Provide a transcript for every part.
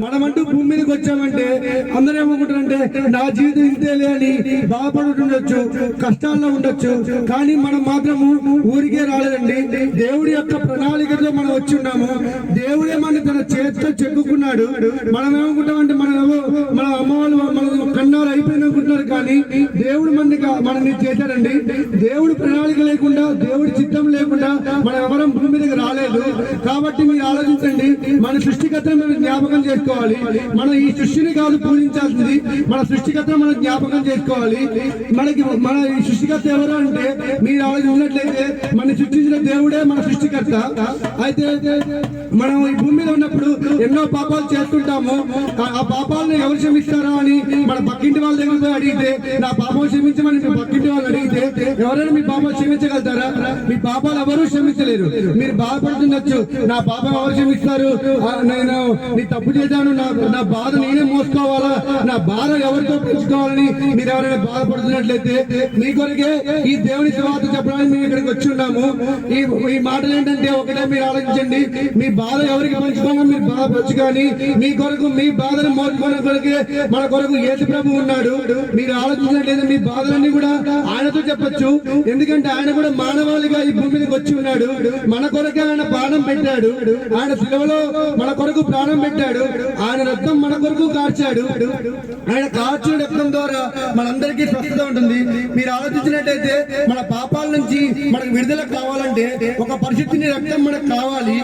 మనమంటూ భూమి మీదకి వచ్చామంటే అందరూ ఏమనుకుంటారంటే నా జీవితం ఇంతేలే అని బాధపడుతుండొచ్చు, కష్టాల్లో ఉండొచ్చు. కానీ మనం మాత్రము ఊరికే రాలేదండి. దేవుడి యొక్క ప్రణాళికతో మనం వచ్చి ఉన్నాము. దేవుడే మన తన చేతితో చెక్కుకున్నాడు. మనం ఏమనుకుంటామంటే మన అమ్మ వాళ్ళు మన కన్నారు అయిపోయింది అనుకుంటున్నారు. కానీ దేవుడు మనల్ని చేశాడండి. దేవుడి ప్రణాళిక లేకుండా, దేవుడి చిత్తం లేకుండా మనం ఎవరం భూమి మీదకి రాలేదు. కాబట్టి మీరు ఆలోచించండి, మన సృష్టికర్తను మనం జ్ఞాపకం చేసుకోవాలి. మనం ఈ సృష్టిని కాదు పూజించాల్సింది, మన సృష్టికర్తను మనం జ్ఞాపకం చేసుకోవాలి. మన ఈ సృష్టికర్త ఎవరు అంటే మీరు ఆలోచించినట్లయితే మన సృష్టించిన దేవుడే మన సృష్టికర్త. అయితే మనం ఈ భూమి మీద ఉన్నప్పుడు ఎన్నో పాపాలు చేస్తుంటాము. ఆ పాపాలను ఎవరు క్షమిస్తారా అని మన పక్కింటి వాళ్ళ దగ్గర పోయి అడిగితే నా పాపం క్షమించమని మీ పక్కింటి వాళ్ళు అడిగితే ఎవరైనా మీ పాపాలు క్షమించగలుగుతారా? మీ పాపాలు ఎవరు క్షమించలేరు. మీరు బాధపడుతుండొచ్చు, నా పాపం ఎవరు క్షమిస్తారు, నేను నీ తప్పు చేశాను, నా బాధ నేనే మోసుకోవాలా, నా బాధ ఎవరితో పెంచుకోవాలని మీరు ఎవరైనా బాధపడుతున్నట్లయితే మీ కొరకే ఈ దేవుని సువార్త చెప్పడానికి మేము ఇక్కడికి వచ్చి ఉన్నాము. ఈ మాటలు ఏంటంటే ఒకటే మీరు ఆలోచించండి, మీ బాధ ఎవరికి పంచుకోవాలో మీరు బాధపరచు. కానీ మీ కొరకు మీ బాధను మోసుకోవడం కొరకే మన కొరకు యేసు ప్రభు ఉన్నాడు. మీరు ఆలోచించినట్లయితే మీ బాధలన్నీ కూడా ఆయనతో చెప్పొచ్చు. ఎందుకంటే ఆయన కూడా మానవాళిగా ఈ భూమి మీదకి వచ్చి ఉన్నాడు. మన కొరకే ఆయన ప్రాణం పెట్టాడు. ఆయన శిలువలో మన కొరకు ప్రాణం పెట్టాడు. ఆయన రక్తం మన కొరకు కార్చాడు. ఆయన కార్చిన రక్తం ద్వారా మనందరికీ స్వస్థత ఉంటుంది. మీరు ఆలోచించినట్టయితే మన పాపాల నుంచి మనకు విడుదల కావాలంటే ఒక పరిశుద్ధిని రక్తం మనకు కావాలి.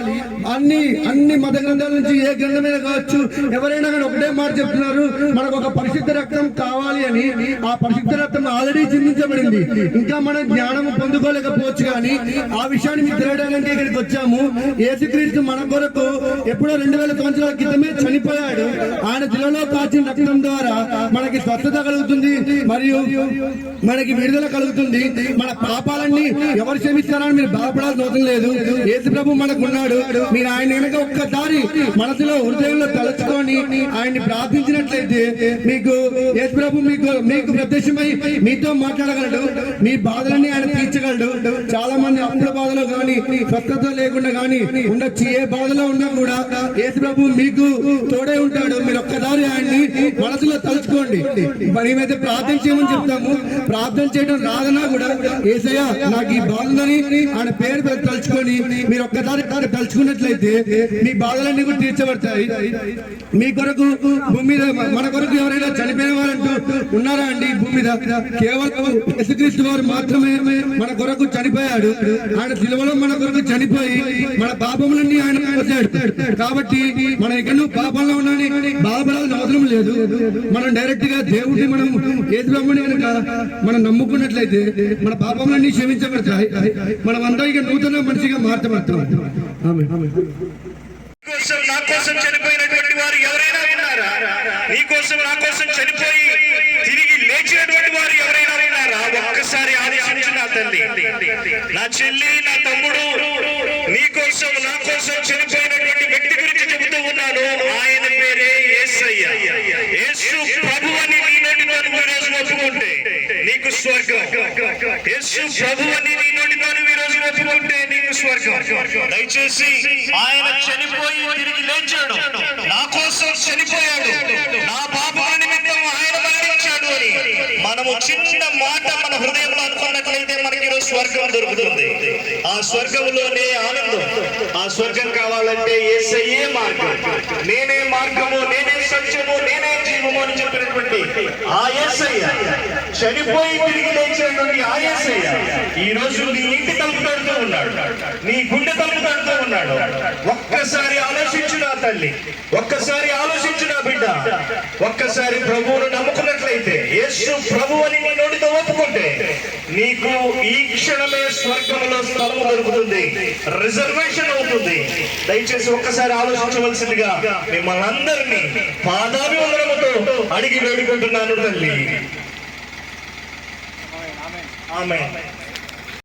అన్ని మత గ్రంథాల నుంచి ఏ గ్రంథమైనా కావచ్చు, ఎవరైనా కానీ ఒకటే మాట చెప్తున్నారు, మనకు ఒక పరిశుద్ధ రక్తం కావాలి అని. ఆ పరిశుద్ధ రక్తం ఆల్రెడీ చిందించబడింది. ఇంకా మనం జ్ఞానం పొందుకోలేకపోవచ్చు. కానీ ఆ విషయాన్ని మీకు తెలియడానికి ఇక్కడికి వచ్చాము. యేసుక్రీస్తు మన కొరకు ఎప్పుడో 2000 సంవత్సరాల క్రితమే చనిపోయాడు. ఆయన శిలువలో కాచిన రక్తం ద్వారా మనకి స్వస్థత కలుగుతుంది, మరియు మనకి విడుదల కలుగుతుంది. మన పాపాలన్నీ ఎవరు క్షమిస్తారని మీరు బాధపడాల్సిన అవసరం లేదు. యేసు ప్రభు మనకు ఉన్నాడు. మీరు ఆయన వెనక ఒక్కసారి మనసులో హృదయంలో తలుచుకొని ఆయన్ని ప్రార్థించినట్లయితే మీకు యేసు ప్రభు మీకు ప్రత్యక్షమై మీతో మాట్లాడగలడు. మీ బాధలన్నీ ఆయన తీర్చగలడు. చాలా మంది అప్పుల బాధలో కానీ, స్వస్థత లేకుండా కానీ ఉండొచ్చు. ఏ బాధలో ఉన్నా కూడా యేసు ప్రభు మీకు తోడే ఉంటాడు. మీరు ఒక్కసారి ఆయన్ని మనసులో తలుచుకోండి. మేమైతే ప్రార్థన చేయమని చెప్తాము. ప్రార్థన చేయడం రాదన్నా కూడా యేసయ్యా నాకు ఈ బాధ ఉందని ఆయన పేరు తలుచుకొని మీరు ఒక్కసారి తలుచుకున్నట్లయితే మీ బాధలన్నీ కూడా తీర్చబడతాయి. మీ కొరకు భూమి మీద మన కొరకు ఎవరైనా చనిపోయిన వారంటూ ఉన్నారా అండి? భూమి మీద కేవలం యేసుక్రీస్తు వారు మాత్రమే మన కొరకు చనిపోయాడు. ఆయన శిలువలో మన కొరకు చనిపోయి మన పాపములన్నీ ఆయన మోసాడు. కాబట్టి మనం ఎక్కడో పాపంలో ఉన్నాని బాధపడాల్సిన అవసరం లేదు. మనం డైరెక్ట్ గా దేవుడిని మనం యేసు ప్రభువుని కనుక మనం నమ్ముకున్నట్లయితే మన పాపములన్నీ క్షమించబడతాయి. మనం అందరూ ఇక నూతన మనిషిగా మార్చబడతాం. నా కోసం చనిపోయినటువంటి వారు ఎవరైనా ఉన్నారా? నీ కోసం నా కోసం చనిపోయి తిరిగి లేచినటువంటి వారు ఎవరైనా ఉన్నారా? ఒక్కసారి ఆలోచించు నా తల్లి, నా చెల్లి, నా తమ్ముడు, నీ కోసం నా కోసం చనిపోయినటువంటి వ్యక్తి గురించి చెబుతూ ఉన్నాను. ఆయన పేరే యేసయ్య. యేసు ప్రభు అని నీ నోటితో ఈరోజు ఒప్పుకుంటే నీకు స్వర్గం. యేసు ప్రభు అని నీ నోటితో ఈరోజు ఒప్పుకుంటే నీకు స్వర్గం. దయచేసి ఆయన చనిపోయి తిరిగి లేచాడు, నా కోసం చనిపోయాడు, నా పాపం నిమిత్తం ఆయన మరణించాడు అని మనము చిన్న మాట మన హృదయంలో అనుకున్నట్లయితే మనకి ఈరోజు స్వర్గం దొరుకుతుంది. ఆ స్వర్గంలోనే ఆనందం. ఆ స్వర్గం కావాలంటే యేసయ్యే మార్గం. నేనే మార్గము, నేనే సత్యము, నేనే జీవము అని చెప్పినటువంటి ఆ యేసయ్య, చనిపోయి తిరిగి లేచినటువంటి ఆ యేసయ్య ఈ రోజు నీ ఇంటి తలుపు తడుతూ ఉన్నాడు, నీ గుండె తలుపు తడుతూ ఉన్నాడు. ఒక్కసారి ఆలోచించు నా తల్లి, ఒక్కసారి ఆలోచించు నా బిడ్డ. ఒక్కసారి ప్రభువును నమ్ముకున్నట్లయితే, యేసు ప్రభు అని నీ నోటితో ఒప్పుకుంటే నీకు ఈ క్షణమే స్వర్గంలో స్థలం దొరుకుతుంది, రిజర్వేషన్ అవుతుంది. దయచేసి ఒక్కసారి ఆలోచించవలసిందిగా మిమ్మల్ని అందరినీ పాదాభివందనముతో అడిగి వేడుకుంటున్నాను తల్లి. ఆమేన్.